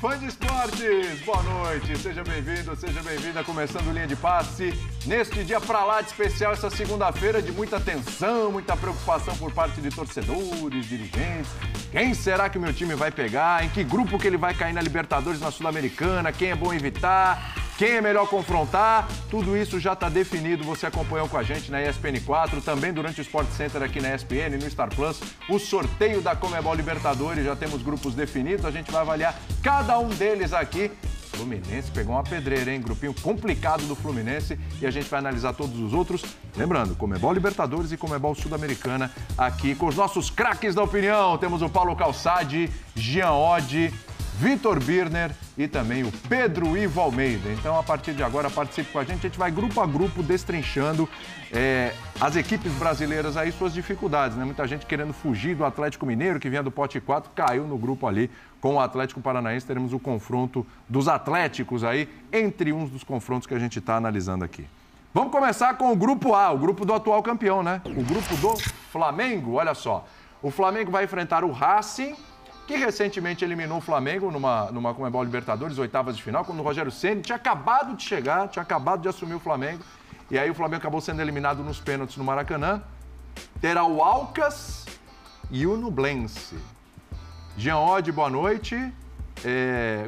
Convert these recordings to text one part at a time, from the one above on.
Fã de esportes, boa noite, seja bem-vindo, seja bem-vinda, começando Linha de Passe, neste dia pra lá de especial, essa segunda-feira de muita tensão, muita preocupação por parte de torcedores, dirigentes, quem será que o meu time vai pegar, em que grupo que ele vai cair na Libertadores, na Sul-Americana, quem é bom evitar, quem é melhor confrontar, tudo isso já está definido, você acompanhou com a gente na ESPN4, também durante o Sport Center aqui na ESPN, no Star Plus, o sorteio da Conmebol Libertadores, já temos grupos definidos, a gente vai avaliar cada um deles aqui. Fluminense pegou uma pedreira, hein? Grupinho complicado do Fluminense e a gente vai analisar todos os outros. Lembrando, Conmebol Libertadores e Conmebol Sul-Americana aqui com os nossos craques da opinião. Temos o Paulo Calçade, Jean Oddi, Vitor Birner e também o Pedro Ivo Almeida. Então, a partir de agora, participe com a gente vai grupo a grupo destrinchando as equipes brasileiras aí, suas dificuldades, né? Muita gente querendo fugir do Atlético Mineiro, que vinha do pote 4, caiu no grupo ali com o Atlético Paranaense. Teremos o confronto dos Atléticos aí, entre uns dos confrontos que a gente está analisando aqui. Vamos começar com o grupo A, o grupo do atual campeão, né? O grupo do Flamengo, olha só. O Flamengo vai enfrentar o Racing, que recentemente eliminou o Flamengo numa Conmebol Libertadores, oitavas de final, quando o Rogério Ceni tinha acabado de chegar, tinha acabado de assumir o Flamengo, e aí o Flamengo acabou sendo eliminado nos pênaltis no Maracanã. Terá o Alcas e o Nublense. Jean Oddi, boa noite.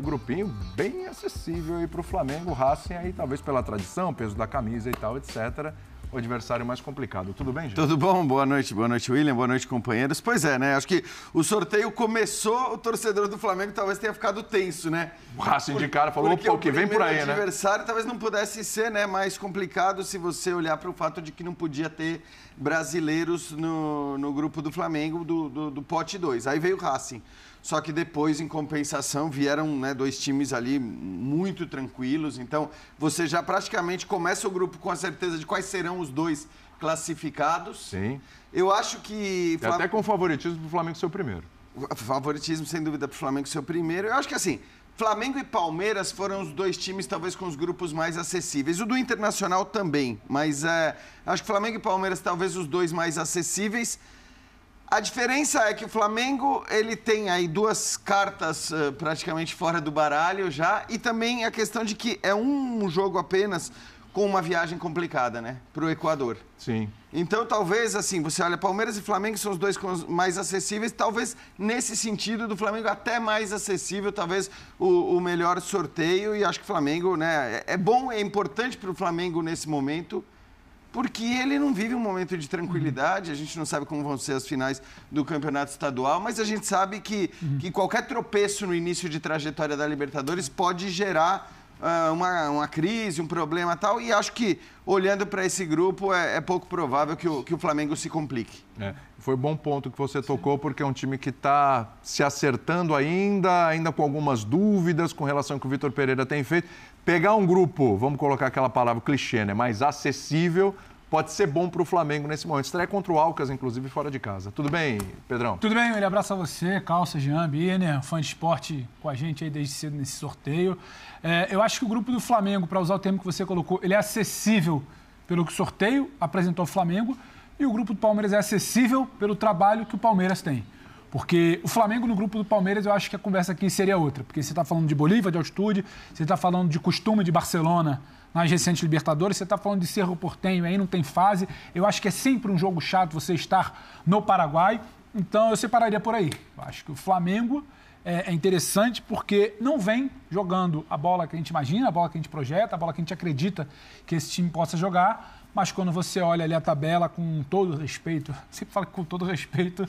Grupinho bem acessível aí para o Flamengo, o Racing aí, talvez pela tradição, peso da camisa e tal, etc., o adversário mais complicado. Tudo bem, gente? Tudo bom? Boa noite, William, boa noite, companheiros. Pois é, né? Acho que o sorteio começou, o torcedor do Flamengo talvez tenha ficado tenso, né? O Racing de cara falou, opa, o que vem por aí, né? O adversário talvez não pudesse ser, né, mais complicado se você olhar para o fato de que não podia ter brasileiros no grupo do Flamengo, do pote 2. Aí veio o Racing. Só que depois, em compensação, vieram, né, dois times ali muito tranquilos. Então, você já praticamente começa o grupo com a certeza de quais serão os dois classificados. Sim. Eu acho que... Até com favoritismo para o Flamengo ser o primeiro. Favoritismo, sem dúvida, para o Flamengo ser o primeiro. Eu acho que, assim, Flamengo e Palmeiras foram os dois times, talvez, com os grupos mais acessíveis. O do Internacional também, mas acho que Flamengo e Palmeiras, talvez, os dois mais acessíveis. A diferença é que o Flamengo, ele tem aí duas cartas praticamente fora do baralho já, e também a questão de que é um jogo apenas com uma viagem complicada, né, para o Equador. Sim. Então, talvez, assim, você olha, Palmeiras e Flamengo são os dois mais acessíveis, talvez, nesse sentido, do Flamengo até mais acessível, talvez o melhor sorteio, e acho que o Flamengo, né, é bom, é importante para o Flamengo nesse momento, porque ele não vive um momento de tranquilidade, a gente não sabe como vão ser as finais do campeonato estadual, mas a gente sabe que qualquer tropeço no início de trajetória da Libertadores pode gerar uma crise, um problema e tal, e acho que, olhando para esse grupo, é pouco provável que o Flamengo se complique. Foi um bom ponto que você tocou, porque é um time que está se acertando ainda com algumas dúvidas com relação ao que o Vitor Pereira tem feito. Pegar um grupo, vamos colocar aquela palavra clichê, né, mais acessível, pode ser bom para o Flamengo nesse momento. Estreia contra o Alcas, inclusive, fora de casa. Tudo bem, Pedrão? Tudo bem, ele abraça você, Calça, Jean, Birner, fã de esporte com a gente aí desde cedo nesse sorteio. Eu acho que o grupo do Flamengo, para usar o termo que você colocou, ele é acessível pelo que o sorteio apresentou o Flamengo, e o grupo do Palmeiras é acessível pelo trabalho que o Palmeiras tem. Porque o Flamengo no grupo do Palmeiras, eu acho que a conversa aqui seria outra. Porque você está falando de Bolívia, de altitude, você está falando de costume de Barcelona nas recentes Libertadores, você está falando de Cerro Porteño, aí não tem fase. Eu acho que é sempre um jogo chato você estar no Paraguai. Então, eu separaria por aí. Eu acho que o Flamengo é interessante porque não vem jogando a bola que a gente imagina, a bola que a gente projeta, a bola que a gente acredita que esse time possa jogar. Mas quando você olha ali a tabela, com todo respeito, sempre falo com todo respeito,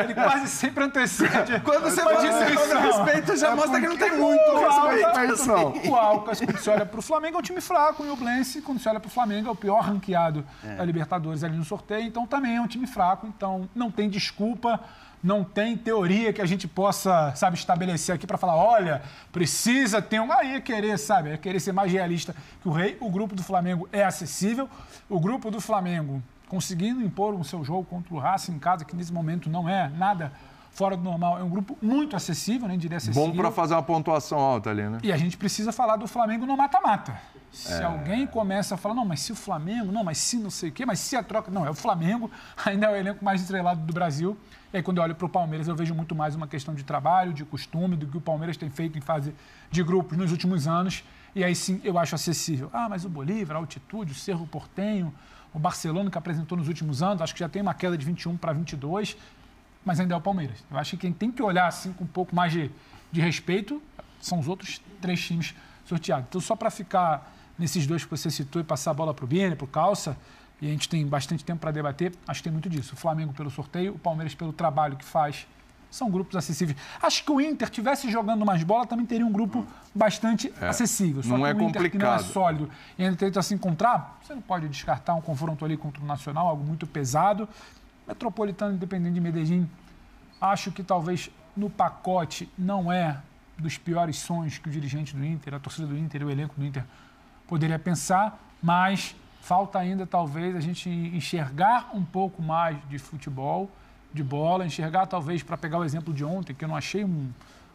ele quase sempre antecede. Quando você fala com todo respeito, já mostra que não tem muito respeito. O Alcas, quando você olha para o Flamengo, é um time fraco, e o Nublense, quando você olha para o Flamengo, é o pior ranqueado da Libertadores ali no sorteio, então também é um time fraco, então não tem desculpa. Não tem teoria que a gente possa, sabe, estabelecer aqui para falar, olha, precisa ter um... Aí é querer, sabe, é querer ser mais realista que o Rei. O grupo do Flamengo é acessível. O grupo do Flamengo conseguindo impor o seu jogo contra o Racing em casa, que nesse momento não é nada fora do normal. É um grupo muito acessível, nem diria acessível. Bom para fazer uma pontuação alta ali, né? E a gente precisa falar do Flamengo no mata-mata. Se alguém começa a falar, não, mas se o Flamengo, não, mas se não sei o quê, mas se a troca... Não, é o Flamengo, ainda é o elenco mais estrelado do Brasil. E aí, quando eu olho para o Palmeiras, eu vejo muito mais uma questão de trabalho, de costume, do que o Palmeiras tem feito em fase de grupos nos últimos anos. E aí, sim, eu acho acessível. Ah, mas o Bolívar, a altitude, o Cerro Porteño, o Barcelona, que apresentou nos últimos anos, acho que já tem uma queda de 21 para 22, mas ainda é o Palmeiras. Eu acho que quem tem que olhar assim com um pouco mais de respeito são os outros 3 times sorteados. Então, só para ficar nesses 2 que você citou e passar a bola para o Biene, para o Calça, e a gente tem bastante tempo para debater, acho que tem muito disso. O Flamengo pelo sorteio, o Palmeiras pelo trabalho que faz. São grupos acessíveis. Acho que o Inter tivesse jogando mais bola, também teria um grupo bastante acessível. Só não que é o Inter, que não é complicado. sólido e ainda tenta se encontrar, você não pode descartar um confronto ali contra o Nacional, algo muito pesado. Metropolitano Independente de Medellín, acho que talvez no pacote não é dos piores sonhos que o dirigente do Inter, a torcida do Inter e o elenco do Inter poderia pensar, mas falta ainda talvez a gente enxergar um pouco mais de futebol, de bola, enxergar talvez, para pegar o exemplo de ontem, que eu não achei um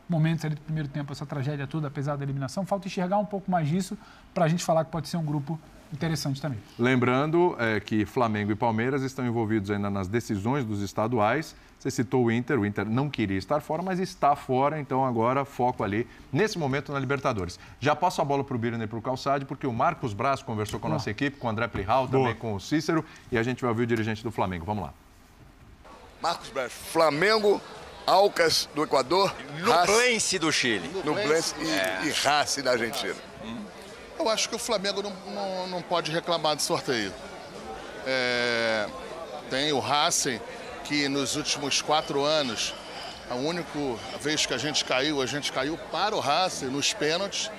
momento ali do primeiro tempo, essa tragédia toda, apesar da eliminação, falta enxergar um pouco mais disso para a gente falar que pode ser um grupo interessante também. Lembrando que Flamengo e Palmeiras estão envolvidos ainda nas decisões dos estaduais. Você citou o Inter não queria estar fora, mas está fora, então agora foco ali, nesse momento, na Libertadores. Já passo a bola para o Birner e para o Calçade, porque o Marcos Braz conversou com a nossa equipe, com o André Plihal, também com o Cícero, e a gente vai ouvir o dirigente do Flamengo. Vamos lá. Marcos Braz, Flamengo, Aucas do Equador, Nublense do Chile. Nublense e Racing da Argentina. Eu acho que o Flamengo não pode reclamar de sorteio. Tem o Racing, que nos últimos 4 anos, a única vez que a gente caiu para o Racing nos pênaltis.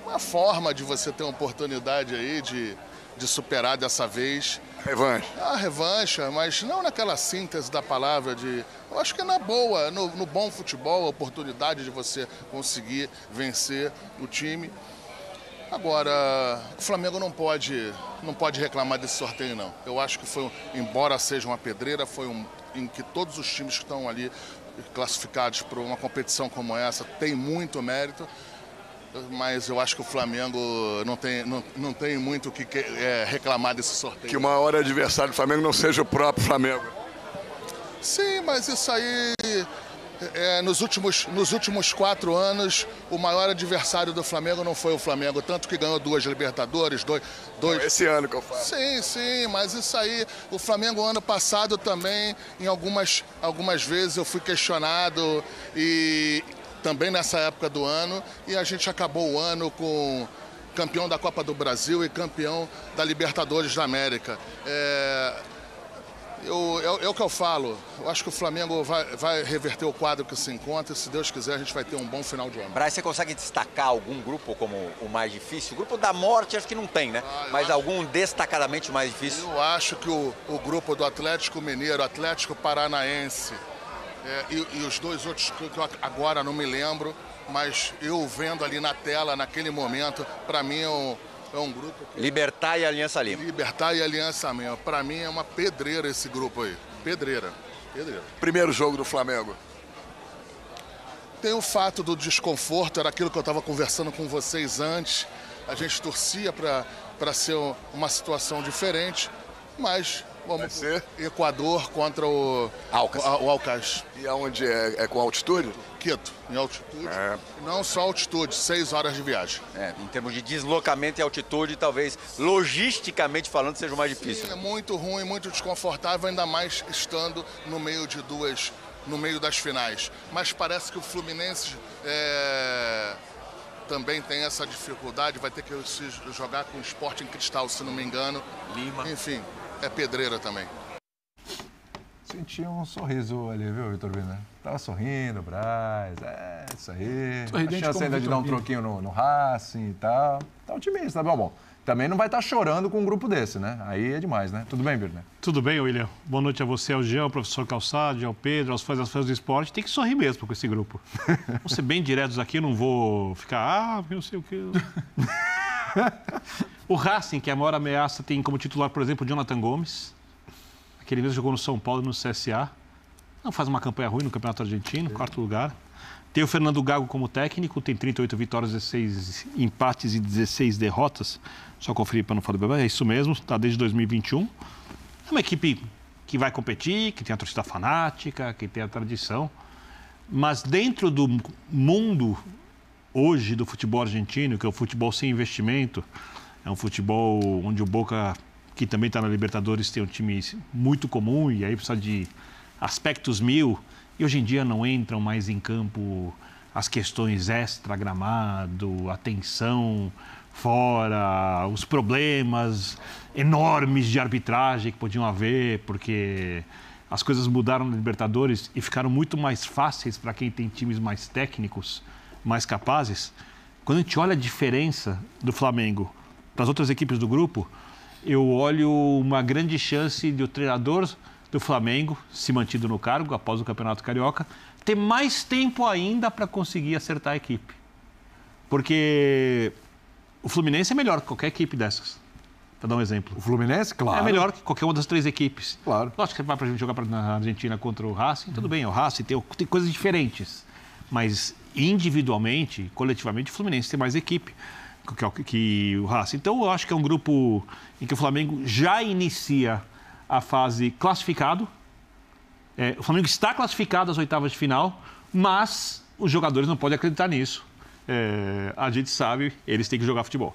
Uma forma de você ter uma oportunidade aí de superar dessa vez. Revanche. A revanche, mas não naquela síntese da palavra de... Eu acho que é na boa, no bom futebol, a oportunidade de você conseguir vencer o time. Agora, o Flamengo não pode reclamar desse sorteio, não. Eu acho que foi, embora seja uma pedreira, foi em que todos os times que estão ali classificados para uma competição como essa têm muito mérito. Mas eu acho que o Flamengo não tem muito o que reclamar desse sorteio. Que o maior adversário do Flamengo não seja o próprio Flamengo. Sim, mas isso aí... nos últimos 4 anos, o maior adversário do Flamengo não foi o Flamengo, tanto que ganhou 2 Libertadores, dois... Esse ano que eu falo. Sim, mas isso aí, o Flamengo ano passado também, em algumas vezes eu fui questionado e também nessa época do ano, e a gente acabou o ano com campeão da Copa do Brasil e campeão da Libertadores da América. É o que eu falo, eu acho que o Flamengo vai reverter o quadro que se encontra e, se Deus quiser, a gente vai ter um bom final de ano. Braz, você consegue destacar algum grupo como o mais difícil? O grupo da morte acho que não tem, né? Mas algum destacadamente mais difícil? Eu acho que o grupo do Atlético Mineiro, Atlético Paranaense e os 2 outros que eu agora não me lembro, mas eu vendo ali na tela, naquele momento, para mim é um grupo... Libertad e Aliança Lima. Libertad e Aliança Lima. Para mim é uma pedreira esse grupo aí. Pedreira. Primeiro jogo do Flamengo. Tem o fato do desconforto, era aquilo que eu estava conversando com vocês antes. A gente torcia para ser uma situação diferente, mas vamos ser Equador contra o Aucas. E aonde é com altitude? Quito, em altitude. Não só altitude, 6 horas de viagem. Em termos de deslocamento e altitude, talvez logisticamente falando seja o mais difícil. Sim, é muito ruim, muito desconfortável, ainda mais estando no meio das finais. Mas parece que o Fluminense também tem essa dificuldade, vai ter que se jogar com o Sporting Cristal, se não me engano. Lima. Enfim, é pedreira também. Senti um sorriso ali, viu, Vitor Birner? Tava sorrindo, Braz, isso aí. A chance ainda de dar um troquinho no Racing e tal. Tá otimista, tá bom. Também não vai estar chorando com um grupo desse, né? Aí é demais, né? Tudo bem, Birner? Tudo bem, William. Boa noite a você, ao Jean, ao professor Calçado, ao Pedro, aos fãs do esporte. Tem que sorrir mesmo com esse grupo. Vamos ser bem diretos aqui, não vou ficar, porque não sei o quê. O Racing, que é a maior ameaça, tem como titular, por exemplo, o Jonathan Gomes. Aquele mesmo jogou no São Paulo e no CSA. não faz uma campanha ruim no Campeonato Argentino, 4º lugar. Tem o Fernando Gago como técnico, tem 38 vitórias, 16 empates e 16 derrotas. Só conferir para não falar do bebê, é isso mesmo, está desde 2021. É uma equipe que vai competir, que tem a torcida fanática, que tem a tradição. Mas dentro do mundo hoje do futebol argentino, que é o futebol sem investimento, é um futebol onde o Boca, que também está na Libertadores, tem um time muito comum e aí precisa de aspectos mil. E hoje em dia não entram mais em campo as questões extra-gramado, a tensão fora, os problemas enormes de arbitragem que podiam haver, porque as coisas mudaram na Libertadores e ficaram muito mais fáceis para quem tem times mais técnicos, mais capazes. Quando a gente olha a diferença do Flamengo para as outras equipes do grupo, eu olho uma grande chance de o treinador do Flamengo, se mantido no cargo após o Campeonato Carioca, ter mais tempo ainda para conseguir acertar a equipe. Porque o Fluminense é melhor que qualquer equipe dessas. Para dar um exemplo. O Fluminense, claro. É melhor que qualquer uma das 3 equipes. Claro. Lógico que vai para a gente jogar na Argentina contra o Racing, tudo bem, o Racing tem coisas diferentes. Mas individualmente, coletivamente, o Fluminense tem mais equipe que o Racing. Então, eu acho que é um grupo em que o Flamengo já inicia a fase classificado. O Flamengo está classificado às 8ª de final, mas os jogadores não podem acreditar nisso. A gente sabe, eles têm que jogar futebol.